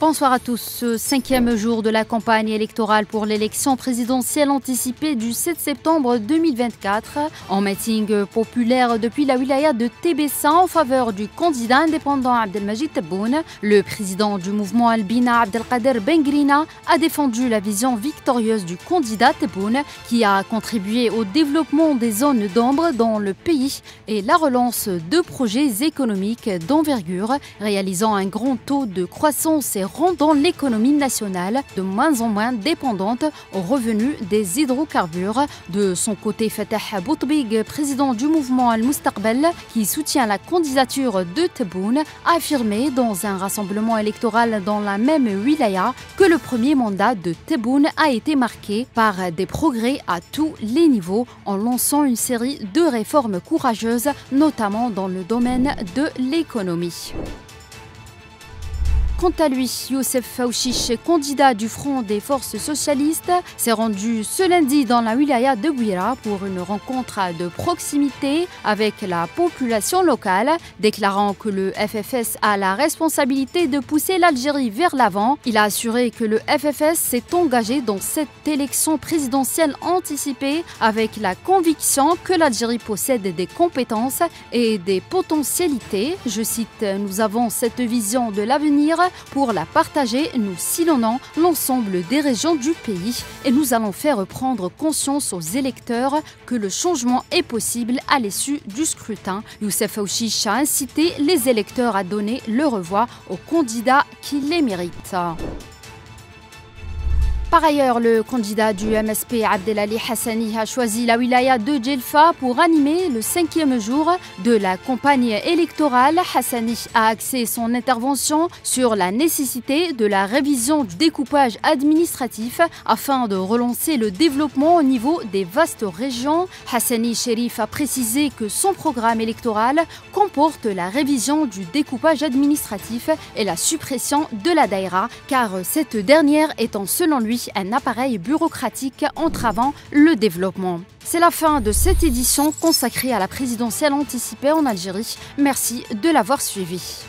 Bonsoir à tous. Ce 5e jour de la campagne électorale pour l'élection présidentielle anticipée du 7 septembre 2024, en meeting populaire depuis la wilaya de Tébessa en faveur du candidat indépendant Abdelmajid Tebboune, le président du mouvement Albina Abdelkader Bengrina a défendu la vision victorieuse du candidat Tebboune qui a contribué au développement des zones d'ombre dans le pays et la relance de projets économiques d'envergure, réalisant un grand taux de croissance et rendant l'économie nationale de moins en moins dépendante aux revenus des hydrocarbures. De son côté, Fatah Boutbig, président du mouvement Al-Mustaqbal, qui soutient la candidature de Tebboune, a affirmé dans un rassemblement électoral dans la même wilaya que le premier mandat de Tebboune a été marqué par des progrès à tous les niveaux en lançant une série de réformes courageuses, notamment dans le domaine de l'économie. Quant à lui, Youssef Faouchiche, candidat du Front des forces socialistes, s'est rendu ce lundi dans la wilaya de Gouira pour une rencontre de proximité avec la population locale, déclarant que le FFS a la responsabilité de pousser l'Algérie vers l'avant. Il a assuré que le FFS s'est engagé dans cette élection présidentielle anticipée avec la conviction que l'Algérie possède des compétences et des potentialités. Je cite, « Nous avons cette vision de l'avenir. Pour la partager, nous sillonnons l'ensemble des régions du pays et nous allons faire prendre conscience aux électeurs que le changement est possible à l'issue du scrutin. » Youssef Faouchiche a incité les électeurs à donner leur voix aux candidats qui les méritent. Par ailleurs, le candidat du MSP Abdelali Hassani a choisi la wilaya de Djelfa pour animer le 5e jour de la campagne électorale. Hassani a axé son intervention sur la nécessité de la révision du découpage administratif afin de relancer le développement au niveau des vastes régions. Hassani Chérif a précisé que son programme électoral comporte la révision du découpage administratif et la suppression de la daïra, car cette dernière étant selon lui un appareil bureaucratique entravant le développement. C'est la fin de cette édition consacrée à la présidentielle anticipée en Algérie. Merci de l'avoir suivi.